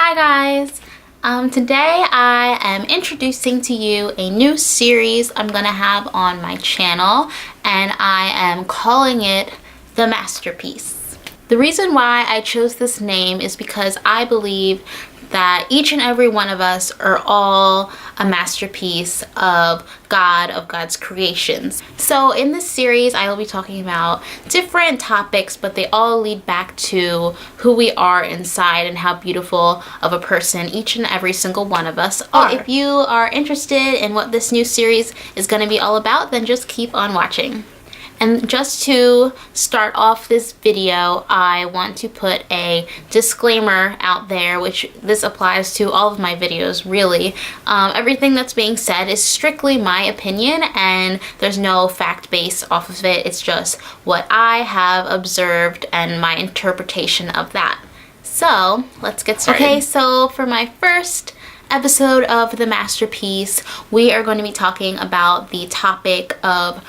Hi guys! Today I am introducing to you a new series I'm gonna have on my channel, and I am calling it The Masterpiece. The reason why I chose this name is because I believe that each and every one of us are all a masterpiece of God's creations. So in this series, I will be talking about different topics, but they all lead back to who we are inside and how beautiful of a person each and every single one of us are. If you are interested in what this new series is going to be all about, then just keep on watching. And just to start off this video, I want to put a disclaimer out there, which this applies to all of my videos, really. Everything that's being said is strictly my opinion, and there's no fact base off of it. It's just what I have observed and my interpretation of that. So, let's get started. Okay, so for my first episode of The Masterpiece, we are going to be talking about the topic of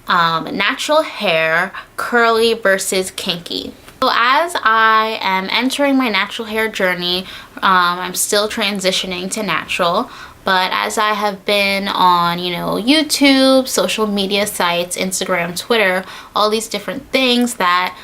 natural hair, curly versus kinky. So as I am entering my natural hair journey, I'm still transitioning to natural, but as I have been on, YouTube, social media sites, Instagram, Twitter, all these different things that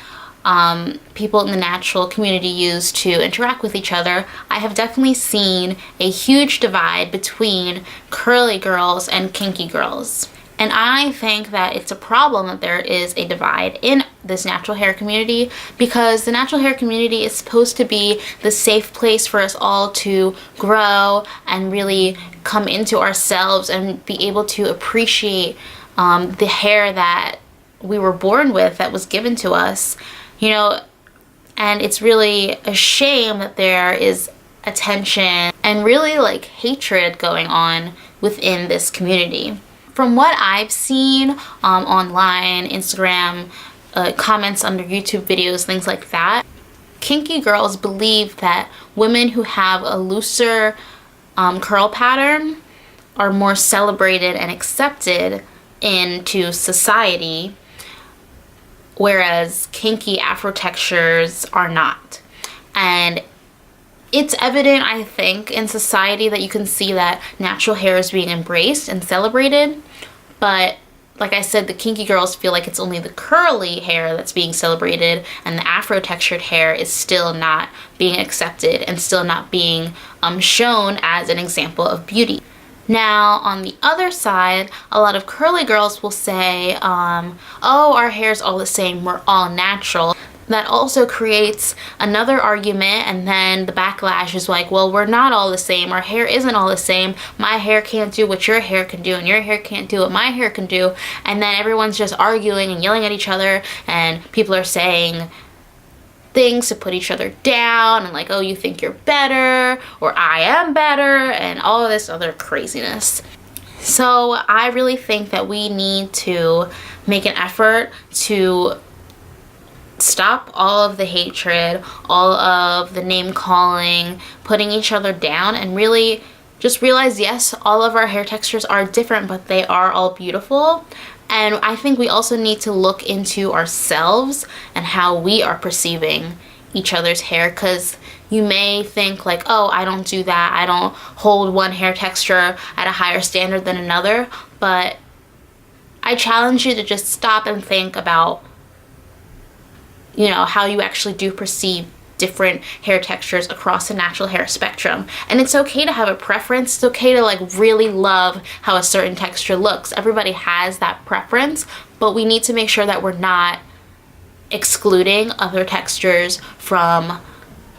people in the natural community use to interact with each other, I have definitely seen a huge divide between curly girls and kinky girls. And I think that it's a problem that there is a divide in this natural hair community, because the natural hair community is supposed to be the safe place for us all to grow and really come into ourselves and be able to appreciate the hair that we were born with, that was given to us, and it's really a shame that there is attention and really hatred going on within this community. From what I've seen online, Instagram, comments under YouTube videos, things like that, kinky girls believe that women who have a looser curl pattern are more celebrated and accepted into society, whereas kinky Afro-textures are not. And it's evident, I think, in society that you can see that natural hair is being embraced and celebrated, but like I said, the kinky girls feel like it's only the curly hair that's being celebrated, and the Afro-textured hair is still not being accepted and still not being shown as an example of beauty. Now, on the other side, a lot of curly girls will say, oh, our hair's all the same, we're all natural. That also creates another argument, and then the backlash is like, well, we're not all the same, our hair isn't all the same, my hair can't do what your hair can do, and your hair can't do what my hair can do, and then everyone's just arguing and yelling at each other, and people are saying things to put each other down, and like, oh, you think you're better, or I am better, and all of this other craziness. So I really think that we need to make an effort to stop all of the hatred, all of the name calling, putting each other down, and really just realize, yes, all of our hair textures are different, but they are all beautiful. And I think we also need to look into ourselves and how we are perceiving each other's hair, because you may think like, oh, I don't do that, I don't hold one hair texture at a higher standard than another, but I challenge you to just stop and think about how you actually do perceive different hair textures across the natural hair spectrum. And it's okay to have a preference. It's okay to really love how a certain texture looks. Everybody has that preference, but we need to make sure that we're not excluding other textures from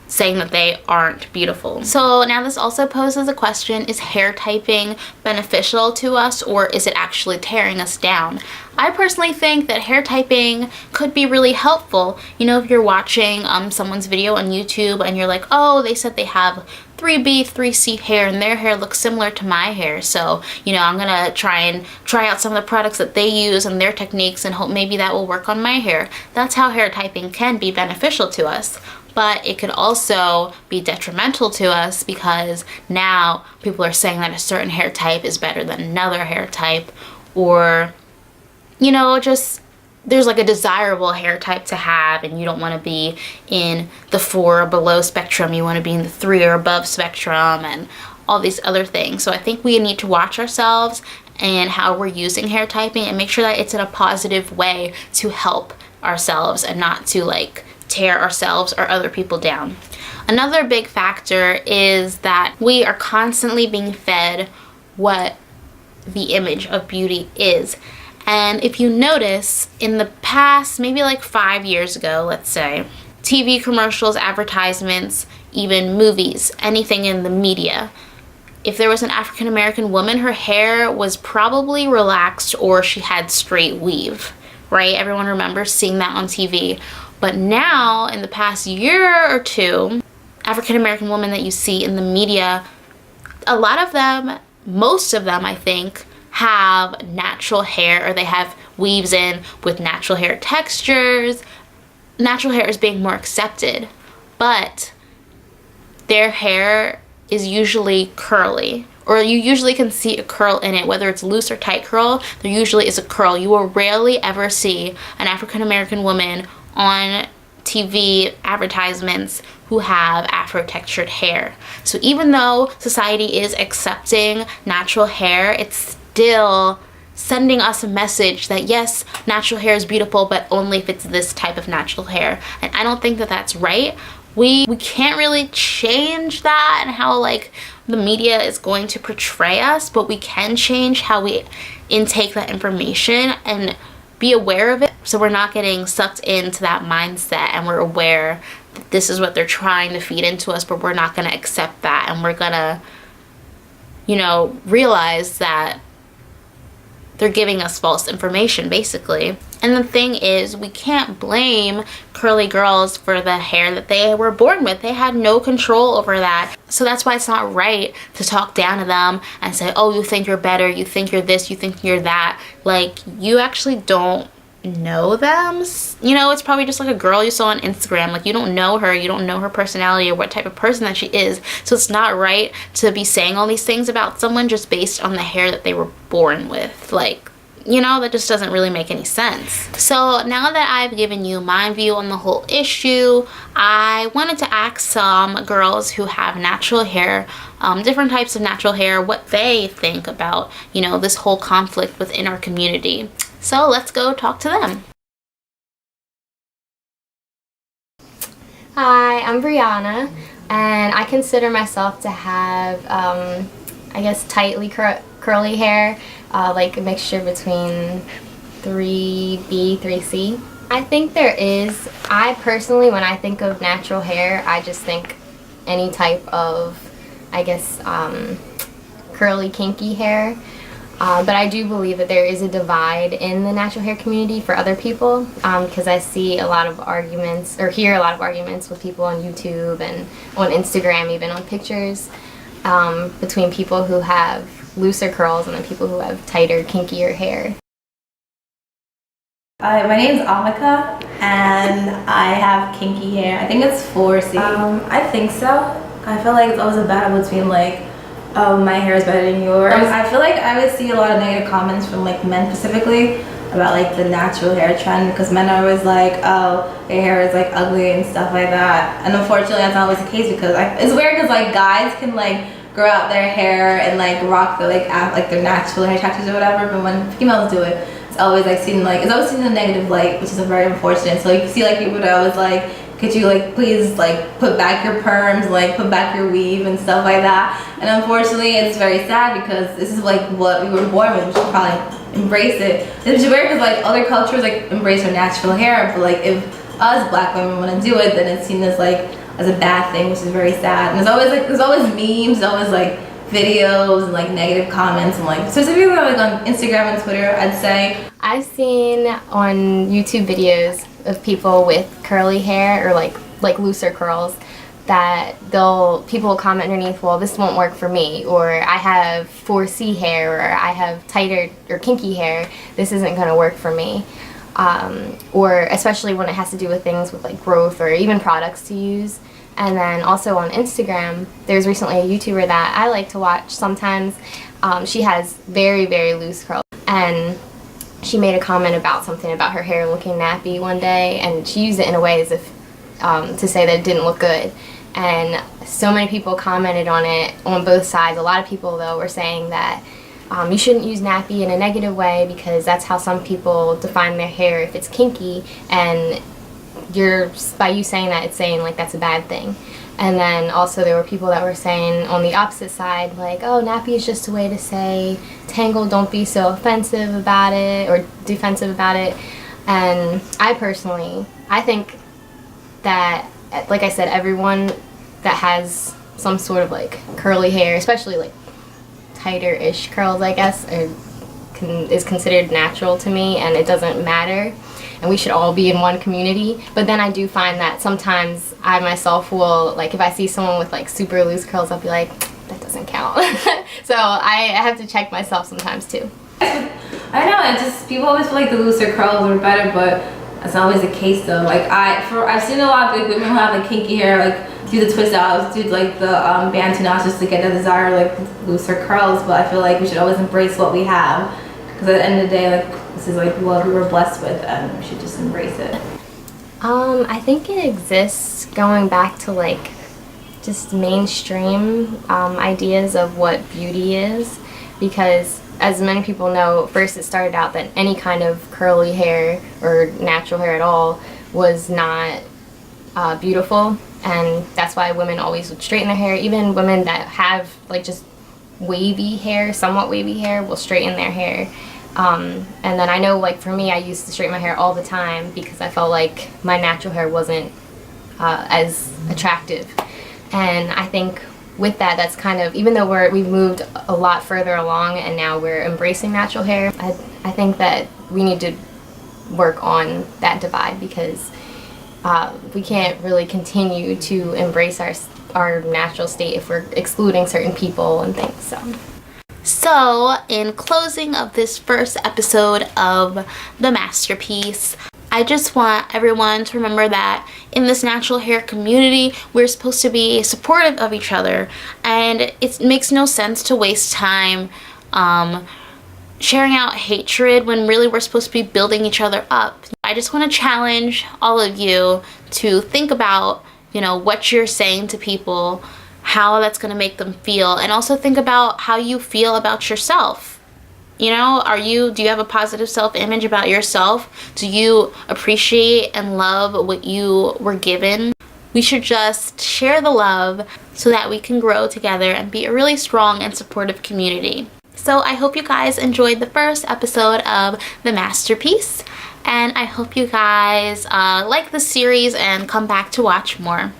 saying that they aren't beautiful. So now this also poses a question: is hair typing beneficial to us, or is it actually tearing us down? I personally think that hair typing could be really helpful. If you're watching someone's video on YouTube and you're like, oh, they said they have 3B, 3C hair and their hair looks similar to my hair, so I'm gonna try out some of the products that they use and their techniques and hope maybe that will work on my hair. That's how hair typing can be beneficial to us. But it could also be detrimental to us, because now people are saying that a certain hair type is better than another hair type, or just there's like a desirable hair type to have, and you don't want to be in the 4 or below spectrum. You want to be in the 3 or above spectrum and all these other things. So I think we need to watch ourselves and how we're using hair typing and make sure that it's in a positive way to help ourselves and not to like tear ourselves or other people down. Another big factor is that we are constantly being fed what the image of beauty is. And if you notice, in the past, maybe like 5 years ago, let's say, TV commercials, advertisements, even movies, anything in the media, if there was an African American woman, her hair was probably relaxed or she had straight weave, right? Everyone remembers seeing that on TV. But now, in the past year or two, African American women that you see in the media, a lot of them, most of them I think, have natural hair, or they have weaves in with natural hair textures. Natural hair is being more accepted, but their hair is usually curly, or you usually can see a curl in it, whether it's loose or tight curl. There usually is a curl. You will rarely ever see an African American woman on TV advertisements who have Afro-textured hair. So even though society is accepting natural hair, it's still sending us a message that yes, natural hair is beautiful, but only if it's this type of natural hair. And I don't think that that's right. We can't really change that and how like the media is going to portray us, but we can change how we intake that information and be aware of it, so we're not getting sucked into that mindset, and we're aware that this is what they're trying to feed into us, but we're not going to accept that, and we're going to, you know, realize that they're giving us false information, basically. And the thing is, we can't blame curly girls for the hair that they were born with. They had no control over that. So that's why it's not right to talk down to them and say, oh, you think you're better, you think you're this, you think you're that. Like, you actually don't know them. You know, it's probably just like a girl you saw on Instagram. Like, you don't know her, you don't know her personality or what type of person that she is. So it's not right to be saying all these things about someone just based on the hair that they were born with. Like, you know, that just doesn't really make any sense. So now that I've given you my view on the whole issue, I wanted to ask some girls who have natural hair, different types of natural hair, what they think about, you know, this whole conflict within our community. So let's go talk to them. Hi, I'm Brianna, and I consider myself to have, I guess, tightly curly hair, like a mixture between 3B, 3C. I think there is, I personally, when I think of natural hair, I just think any type of, I guess, curly, kinky hair. But I do believe that there is a divide in the natural hair community for other people, because I see a lot of arguments, or hear a lot of arguments with people on YouTube and on Instagram, even on pictures, between people who have looser curls and then people who have tighter, kinkier hair. My name's Amika, and I have kinky hair. I think it's 4C. I think so. I feel like it's always a battle between like, oh, my hair is better than yours. I feel like I would see a lot of negative comments from like men specifically about like the natural hair trend, because men are always like, oh, their hair is like ugly and stuff like that. And unfortunately, that's not always the case, because it's weird because like guys can like grow out their hair and like rock the like their natural hair tattoos or whatever, but when females do it, it's always like seen like, it's always seen in a negative light, which is very unfortunate. So you see like people that always like, could you like please like put back your perms, like put back your weave and stuff like that. And unfortunately, it's very sad because this is like what we were born with. We should probably embrace it. It's weird because like other cultures like embrace their natural hair, but like if us black women want to do it, then it's seen as like as a bad thing, which is very sad. And there's always memes, there's always like videos and like negative comments, and like specifically like on Instagram and Twitter, I'd say. I've seen on YouTube videos of people with curly hair or like looser curls that people will comment underneath, well, this won't work for me, or I have 4C hair, or I have tighter or kinky hair, this isn't going to work for me. Or especially when it has to do with things with like growth or even products to use. And then also on Instagram, there's recently a YouTuber that I like to watch sometimes. She has very, very loose curls, and she made a comment about something about her hair looking nappy one day, and she used it in a way as if to say that it didn't look good. And so many people commented on it on both sides. A lot of people, though, were saying that you shouldn't use nappy in a negative way because that's how some people define their hair if it's kinky, and by you saying that, it's saying like that's a bad thing. And then also there were people that were saying on the opposite side, like, oh, nappy is just a way to say tangled, don't be so offensive about it or defensive about it. And I think that, like I said, everyone that has some sort of like curly hair, especially like tighter-ish curls, I guess, is considered natural to me, and it doesn't matter, and we should all be in one community. But then I do find that sometimes I myself will, like, if I see someone with like super loose curls, I'll be like, that doesn't count. So I have to check myself sometimes too. I know, it's just people always feel like the looser curls are better, but that's not always the case though. Like I've seen a lot of big women who have like kinky hair, like do the twist outs, do like the bantu knots just to get the desired like looser curls. But I feel like we should always embrace what we have, because at the end of the day, like this is like what we were blessed with, and we should just embrace it. I think it exists going back to like just mainstream ideas of what beauty is, because as many people know, first it started out that any kind of curly hair or natural hair at all was not beautiful, and that's why women always would straighten their hair. Even women that have like just wavy hair, somewhat wavy hair, will straighten their hair. And then I know, like for me, I used to straighten my hair all the time because I felt like my natural hair wasn't as attractive. And I think with that, that's kind of, even though we've moved a lot further along and now we're embracing natural hair, I think that we need to work on that divide, because we can't really continue to embrace our natural state if we're excluding certain people and things. So, in closing of this first episode of The Masterpiece, I just want everyone to remember that in this natural hair community, we're supposed to be supportive of each other, and it makes no sense to waste time sharing out hatred when really we're supposed to be building each other up. I just want to challenge all of you to think about, what you're saying to people, how that's going to make them feel, and also think about how you feel about yourself. Do you have a positive self-image about yourself? Do you appreciate and love what you were given? We should just share the love so that we can grow together and be a really strong and supportive community. So I hope you guys enjoyed the first episode of The Masterpiece, and I hope you guys like the series and come back to watch more.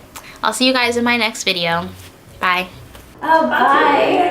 I'll see you guys in my next video. Bye. Oh, bye.